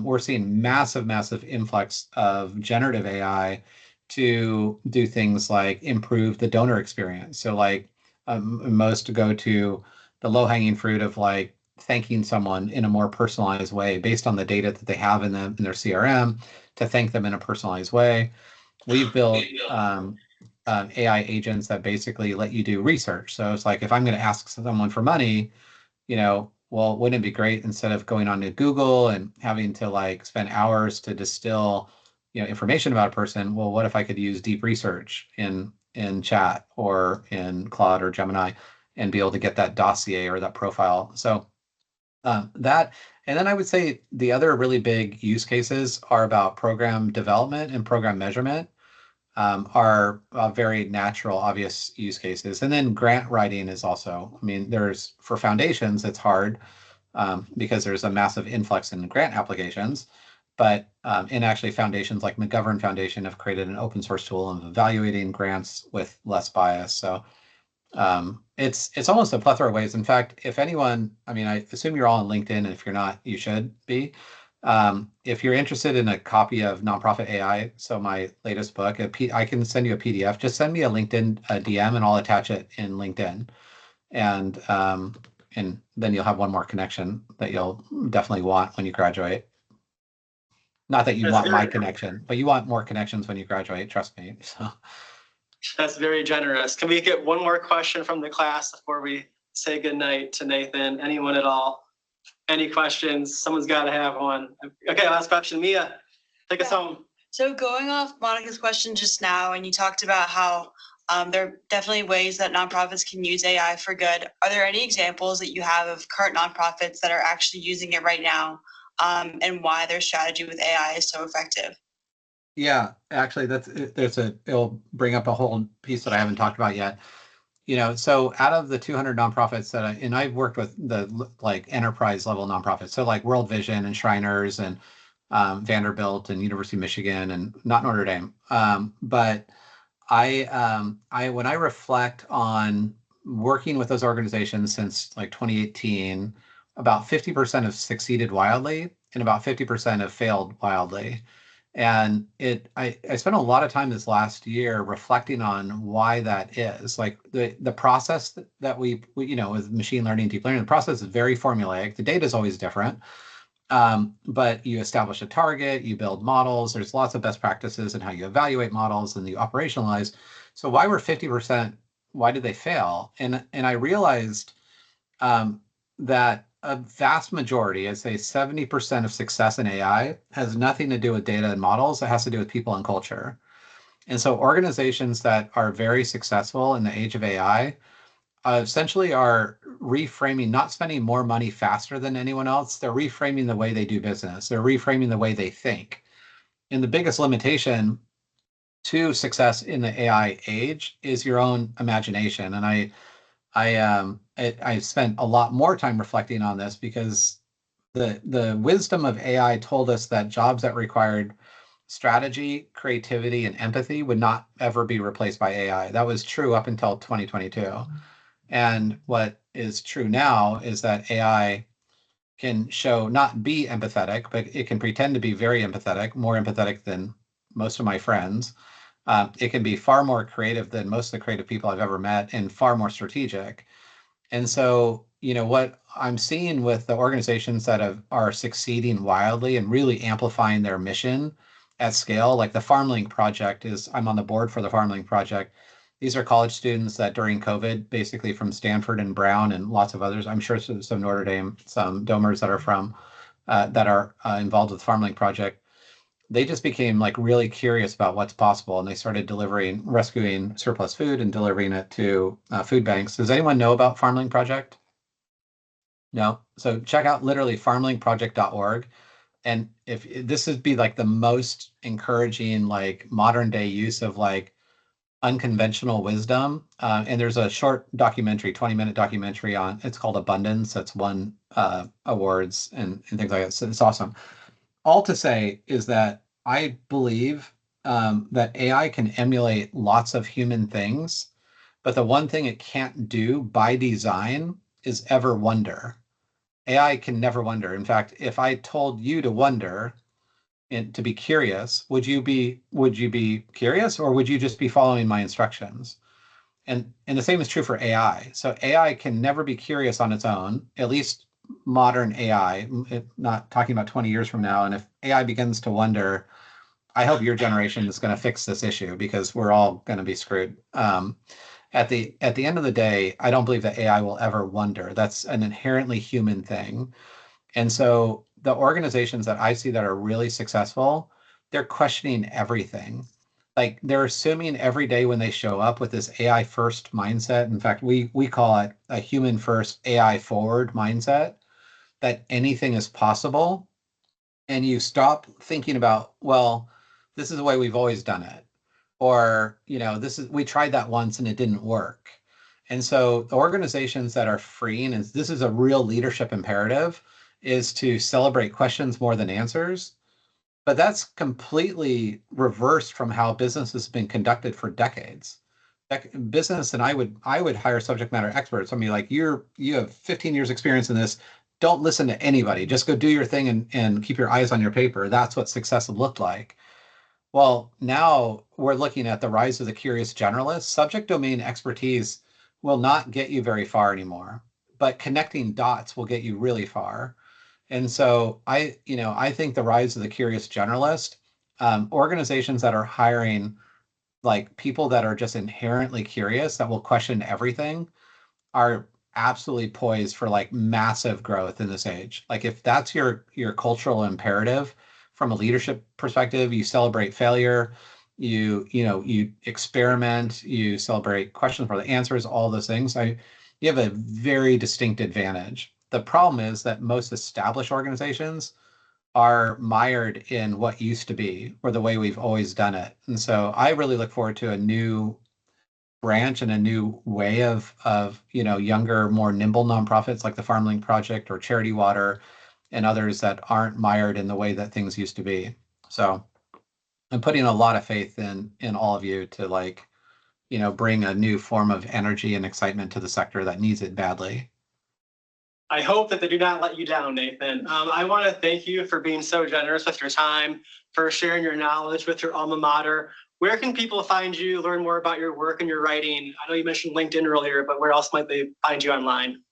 we're seeing massive influx of generative AI to do things like improve the donor experience. So like most go to the low-hanging fruit of like thanking someone in a more personalized way based on the data that they have in their CRM to thank them in a personalized way. We've built AI agents that basically let you do research. So it's like if I'm going to ask someone for money, well, wouldn't it be great instead of going on to Google and having to like spend hours to distill, information about a person? Well, what if I could use deep research in chat or in Claude or Gemini and be able to get that dossier or that profile? So that, and then I would say the other really big use cases are about program development and program measurement. Are very natural, obvious use cases. And then grant writing is also, for foundations, it's hard because there's a massive influx in grant applications. But in actually foundations like McGovern Foundation have created an open source tool of evaluating grants with less bias. So it's almost a plethora of ways. In fact, if anyone, I assume you're all on LinkedIn, and if you're not, you should be. If you're interested in a copy of Nonprofit AI, so my latest book, I can send you a PDF. Just send me a LinkedIn DM and I'll attach it in LinkedIn. And and then you'll have one more connection that you'll definitely want when you graduate. Not that you That's want my very- connection, but you want more connections when you graduate, trust me. So That's very generous. Can we get one more question from the class before we say goodnight to Nathan? Anyone at all? Any questions? Someone's got to have one. Okay, last question. Mia, take us home. So going off Monica's question just now, and you talked about how there are definitely ways that nonprofits can use AI for good. Are there any examples that you have of current nonprofits that are actually using it right now, and why their strategy with AI is so effective? yeah, actually it'll bring up a whole piece that I haven't talked about yet. So out of the 200 nonprofits and I've worked with the like enterprise level nonprofits, so like World Vision and Shriners and Vanderbilt and University of Michigan and not Notre Dame. But when I reflect on working with those organizations since like 2018, about 50% have succeeded wildly and about 50% have failed wildly. And I spent a lot of time this last year reflecting on why that is. Like the process that we with machine learning, deep learning, the process is very formulaic. The data is always different. But you establish a target, you build models, there's lots of best practices in how you evaluate models and you operationalize. So why were 50%, why did they fail? And I realized that a vast majority, I'd say 70% of success in AI has nothing to do with data and models. It has to do with people and culture. And so organizations that are very successful in the age of AI essentially are reframing, not spending more money faster than anyone else. They're reframing the way they do business. They're reframing the way they think. And the biggest limitation to success in the AI age is your own imagination. And I spent a lot more time reflecting on this because the wisdom of AI told us that jobs that required strategy, creativity, and empathy would not ever be replaced by AI. That was true up until 2022. And what is true now is that AI can not be empathetic, but it can pretend to be very empathetic, more empathetic than most of my friends. It can be far more creative than most of the creative people I've ever met and far more strategic. And so, what I'm seeing with the organizations that are succeeding wildly and really amplifying their mission at scale, like the FarmLink project I'm on the board for the FarmLink project. These are college students that during COVID, basically from Stanford and Brown and lots of others, I'm sure some Notre Dame, some Domers that are involved with the FarmLink project, they just became like really curious about what's possible, and they started rescuing surplus food and delivering it to food banks. Does anyone know about FarmLink Project? No. So check out literally farmlinkproject.org. And if this would be like the most encouraging, like modern day use of like unconventional wisdom. And there's a short documentary, 20-minute documentary it's called Abundance. That's won awards and things like that. So it's awesome. All to say is that I believe that AI can emulate lots of human things, but the one thing it can't do by design is ever wonder. AI can never wonder. In fact, if I told you to wonder and to be curious, would you be curious, or would you just be following my instructions? And the same is true for AI. So AI can never be curious on its own, at least modern AI, not talking about 20 years from now. And if AI begins to wonder, I hope your generation is going to fix this issue, because we're all going to be screwed. At the end of the day, I don't believe that AI will ever wonder. That's an inherently human thing. And so the organizations that I see that are really successful, they're questioning everything. Like they're assuming every day when they show up with this AI first mindset. In fact, we call it a human first, AI forward mindset, that anything is possible. And you stop thinking about, well, this is the way we've always done it. Or, we tried that once and it didn't work. And so the organizations that are freeing, and this is a real leadership imperative, is to celebrate questions more than answers. But that's completely reversed from how business has been conducted for decades. Business, and I would hire subject matter experts. I mean, like you have 15 years experience in this. Don't listen to anybody. Just go do your thing and keep your eyes on your paper. That's what success looked like. Well, now we're looking at the rise of the curious generalist. Subject domain expertise will not get you very far anymore. but connecting dots will get you really far. And so I think the rise of the curious generalist, organizations that are hiring like people that are just inherently curious that will question everything are absolutely poised for like massive growth in this age. Like if that's your cultural imperative from a leadership perspective, you celebrate failure, you experiment, you celebrate questions for the answers, all those things. You have a very distinct advantage. The problem is that most established organizations are mired in what used to be or the way we've always done it. And so I really look forward to a new branch and a new way of younger, more nimble nonprofits like the FarmLink Project or Charity Water and others that aren't mired in the way that things used to be. So I'm putting a lot of faith in all of you to bring a new form of energy and excitement to the sector that needs it badly. I hope that they do not let you down, Nathan. I want to thank you for being so generous with your time, for sharing your knowledge with your alma mater. Where can people find you, learn more about your work and your writing? I know you mentioned LinkedIn earlier, but where else might they find you online?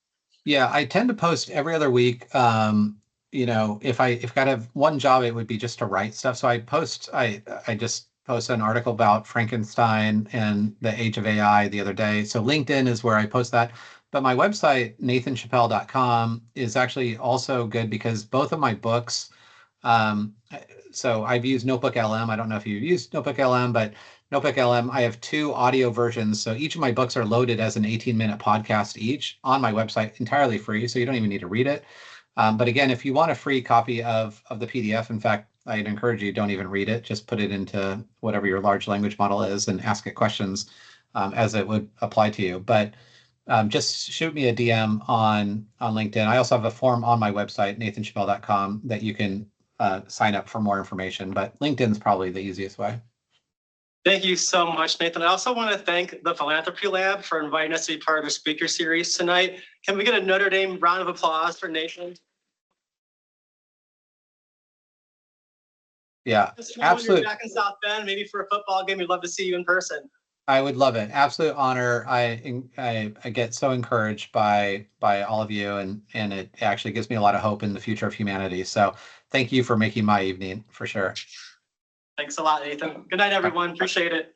Yeah, I tend to post every other week. If I have one job, it would be just to write stuff. So I just posted an article about Frankenstein and the age of AI the other day. So LinkedIn is where I post that. But my website, nathanchappell.com, is actually also good because both of my books, so I've used Notebook LM. I don't know if you've used Notebook LM, but Notebook LM, I have 2 audio versions. So each of my books are loaded as an 18-minute podcast each on my website, entirely free. So you don't even need to read it. But again, if you want a free copy of the PDF, in fact, I'd encourage you, don't even read it. Just put it into whatever your large language model is and ask it questions as it would apply to you. But just shoot me a DM on LinkedIn. I also have a form on my website, nathanchappell.com, that you can sign up for more information. But LinkedIn's probably the easiest way. Thank you so much, Nathan. I also want to thank the Philanthropy Lab for inviting us to be part of the speaker series tonight. Can we get a Notre Dame round of applause for Nathan? Yeah, Just absolutely. When you're back in South Bend, maybe for a football game, we'd love to see you in person. I would love it. Absolute honor. I get so encouraged by all of you, and it actually gives me a lot of hope in the future of humanity. So thank you for making my evening for sure. Thanks a lot, Nathan. Good night, everyone. Appreciate it.